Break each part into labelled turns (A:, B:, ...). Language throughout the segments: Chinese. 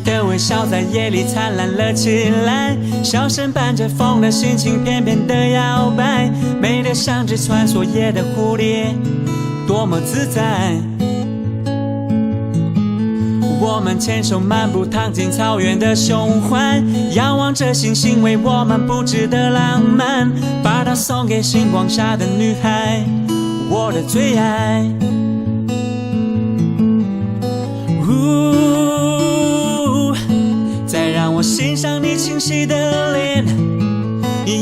A: 的微笑在夜里灿烂了起来，笑声伴着风的心情翩翩的摇摆，美得像只穿梭夜的蝴蝶，多么自在。我们牵手漫步躺进草原的胸怀，仰望着星星为我们布置的浪漫，把它送给星光下的女孩，我的最爱。再让我欣赏你清晰的脸，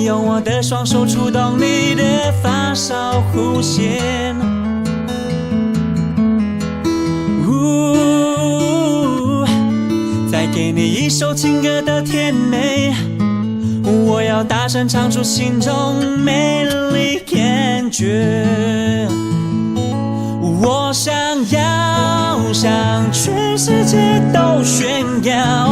A: 用我的双手触动你的发梢弧线。再给你一首情歌的甜美，我要大声唱出心中美丽感觉。我想要向全世界都炫耀，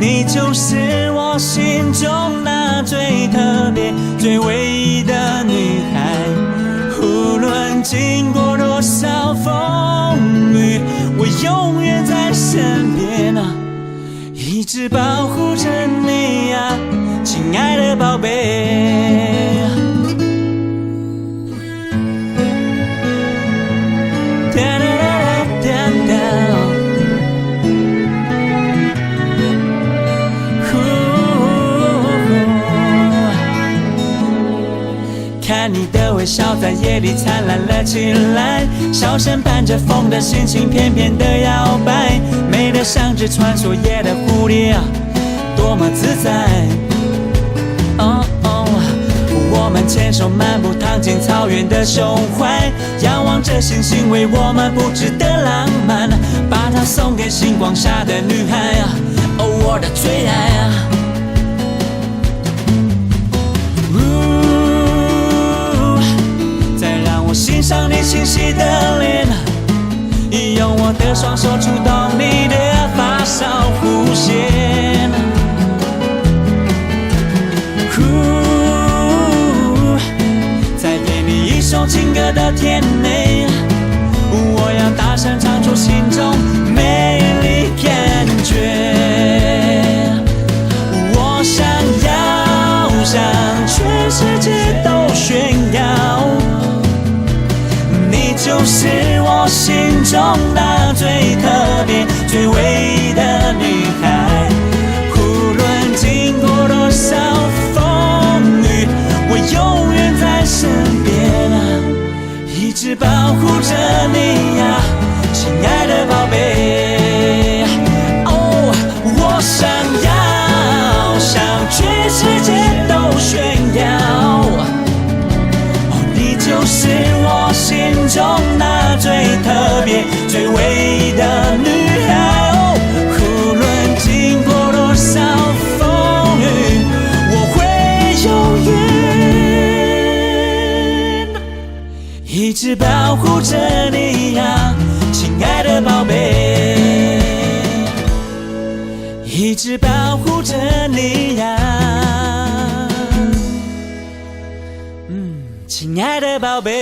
A: 你就是我心中那最特别、最唯一的女孩。无论经过多少风雨，我永远在身边啊，一直保护着你啊，亲爱的宝贝。看你的微笑在夜里灿烂了起来，笑声伴着风的心情翩翩的摇摆，美得像只穿梭夜的蝴蝶，多么自在。我们牵手漫步躺进草原的胸怀，仰望着星星为我们布置的浪漫，把它送给星光下的女孩，我的最爱啊。欣赏你清晰的脸，用我的双手触动你的发梢弧线。再给你一首情歌的甜美，我要大声唱出心中美丽感觉。我想要向全世界都炫耀，就是我心中那最特别、最唯一的女孩。无论经过多少风雨，我永远在身边啊，一直保护着你呀，亲爱的宝贝。我想要向全世界都炫耀，你就是我心中那最特别、最唯一的女孩。无论经过多少风雨，我会永远一直保護着你呀，亲愛的寶貝，一直保護着你呀，親愛的寶貝。